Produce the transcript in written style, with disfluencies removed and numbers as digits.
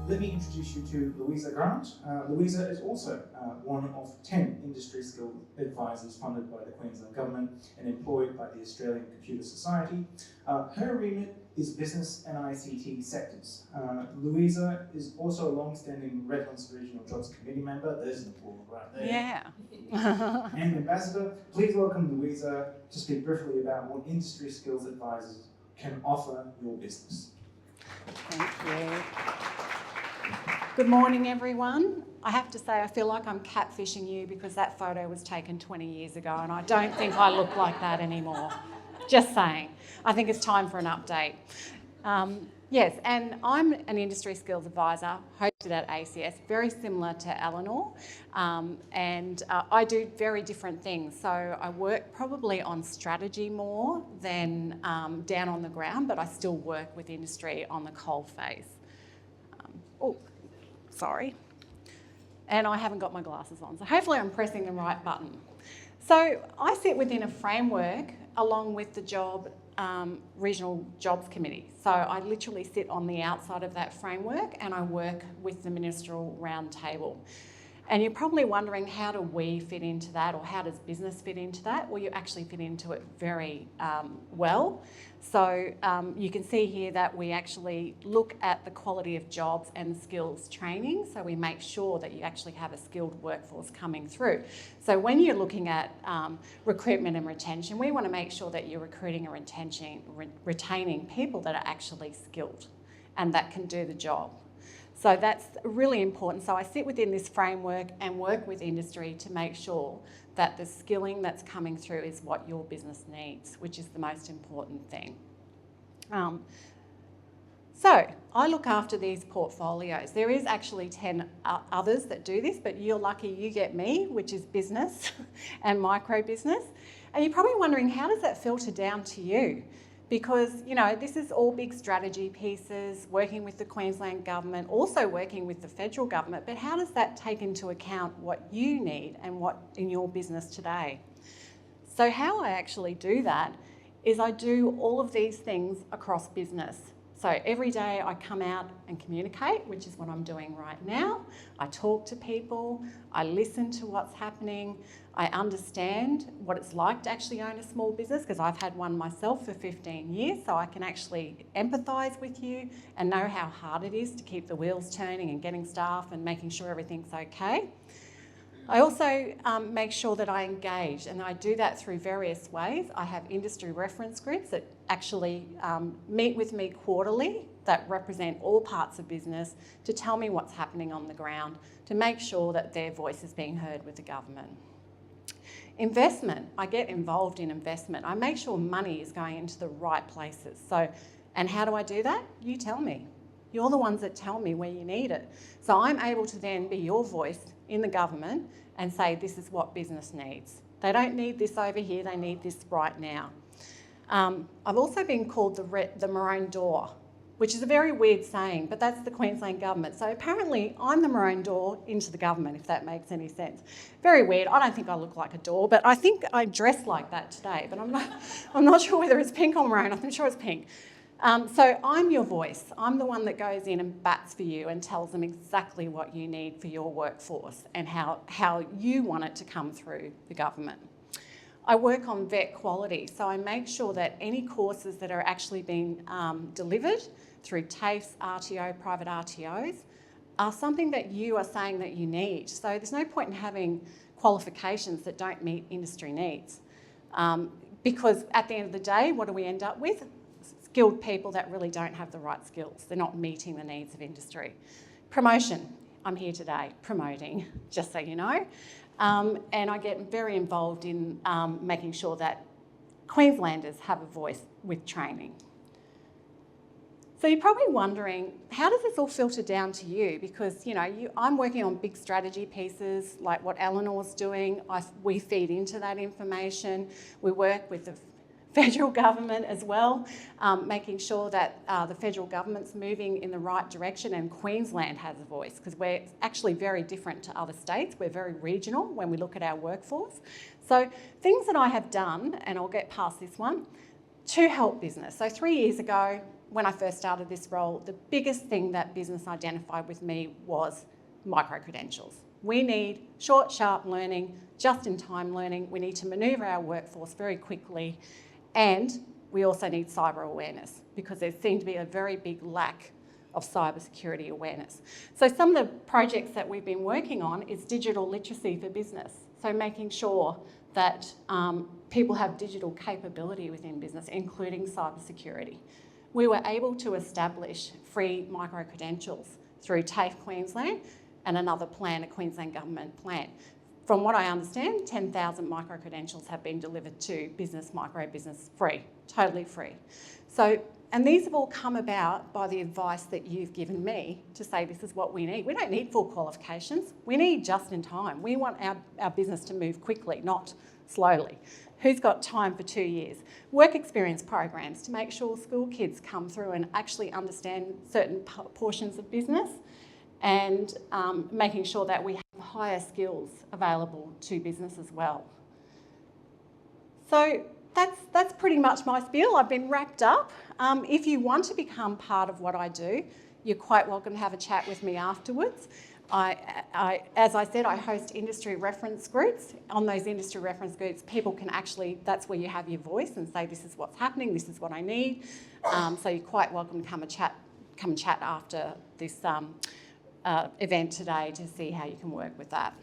Let me introduce you to Luisa Grant. Luisa is also one of 10 industry skill advisors funded by the Queensland Government and employed by the Australian Computer Society. Her remit is business and ICT sectors. Luisa is also a long-standing Redlands Regional Jobs Committee member. There's an applause right there. Yeah. And Ambassador, please welcome Luisa to speak briefly about what industry skills advisors can offer your business. Thank you. Good morning, everyone. I have to say I feel like I'm catfishing you because that photo was taken 20 years ago and I don't think I look like that anymore. Just saying. I think it's time for an update. Yes, and I'm an industry skills advisor hosted at ACS, very similar to Eleanor, and I do very different things. So I work probably on strategy more than down on the ground, but I still work with industry on the coal face. Sorry. And I haven't got my glasses on, so hopefully I'm pressing the right button. So I sit within a framework along with the Regional Jobs Committee. So I literally sit on the outside of that framework and I work with the Ministerial Roundtable. And you're probably wondering, how do we fit into that, or how does business fit into that? Well, you actually fit into it very well. So you can see here that we actually look at the quality of jobs and skills training. So we make sure that you actually have a skilled workforce coming through. So when you're looking at recruitment and retention, we want to make sure that you're recruiting and retaining people that are actually skilled and that can do the job. So that's really important. So I sit within this framework and work with industry to make sure that the skilling that's coming through is what your business needs, which is the most important thing. So I look after these portfolios. There is actually 10 others that do this, but you're lucky you get me, which is business and micro business. And you're probably wondering, how does that filter down to you? Because, you know, this is all big strategy pieces, working with the Queensland Government, also working with the federal government, but how does that take into account what you need and what in your business today? So how I actually do that is I do all of these things across business. So every day I come out and communicate, which is what I'm doing right now. I talk to people, I listen to what's happening, I understand what it's like to actually own a small business, because I've had one myself for 15 years, so I can actually empathise with you and know how hard it is to keep the wheels turning and getting staff and making sure everything's okay. I also make sure that I engage, and I do that through various ways. I have industry reference groups that actually meet with me quarterly that represent all parts of business to tell me what's happening on the ground, to make sure that their voice is being heard with the government. Investment, I get involved in investment. I make sure money is going into the right places. So, and how do I do that? You tell me. You're the ones that tell me where you need it. So I'm able to then be your voice in the government and say, this is what business needs. They don't need this over here, they need this right now. I've also been called the maroon door, which is a very weird saying, but that's the Queensland Government. So apparently I'm the maroon door into the government, if that makes any sense. Very weird. I don't think I look like a door, but I think I dress like that today, but I'm not sure whether it's pink or maroon. I'm sure it's pink. So I'm your voice. I'm the one that goes in and bats for you and tells them exactly what you need for your workforce and how you want it to come through the government. I work on vet quality, so I make sure that any courses that are actually being delivered through TAFEs, RTO, private RTOs, are something that you are saying that you need. So there's no point in having qualifications that don't meet industry needs. Because at the end of the day, what do we end up with? Skilled people that really don't have the right skills. They're not meeting the needs of industry. Promotion. I'm here today promoting, just so you know. And I get very involved in making sure that Queenslanders have a voice with training. So you're probably wondering, how does this all filter down to you? Because, you know, I'm working on big strategy pieces like what Eleanor's doing. We feed into that information. We work with the federal government as well, making sure that the federal government's moving in the right direction and Queensland has a voice, because we're actually very different to other states. We're very regional when we look at our workforce. So things that I have done, and I'll get past this one, to help business. So 3 years ago, when I first started this role, the biggest thing that business identified with me was micro-credentials. We need short, sharp learning, just-in-time learning. We need to manoeuvre our workforce very quickly, and we also need cyber awareness because there seemed to be a very big lack of cybersecurity awareness. So some of the projects that we've been working on is digital literacy for business. So making sure that people have digital capability within business, including cybersecurity. We were able to establish free micro-credentials through TAFE Queensland and another plan, a Queensland Government plan. From what I understand, 10,000 micro-credentials have been delivered to business, micro-business, free, totally free. So, and these have all come about by the advice that you've given me to say this is what we need. We don't need full qualifications. We need just in time. We want our business to move quickly, not slowly. Who's got time for 2 years? Work experience programs to make sure school kids come through and actually understand certain portions of business, and making sure that we have higher skills available to business as well. So that's pretty much my spiel. I've been wrapped up. If you want to become part of what I do, you're quite welcome to have a chat with me afterwards. As I said, I host industry reference groups. On those industry reference groups, people can actually, that's where you have your voice and say, this is what's happening, this is what I need. So you're quite welcome to come and chat after this event today to see how you can work with that.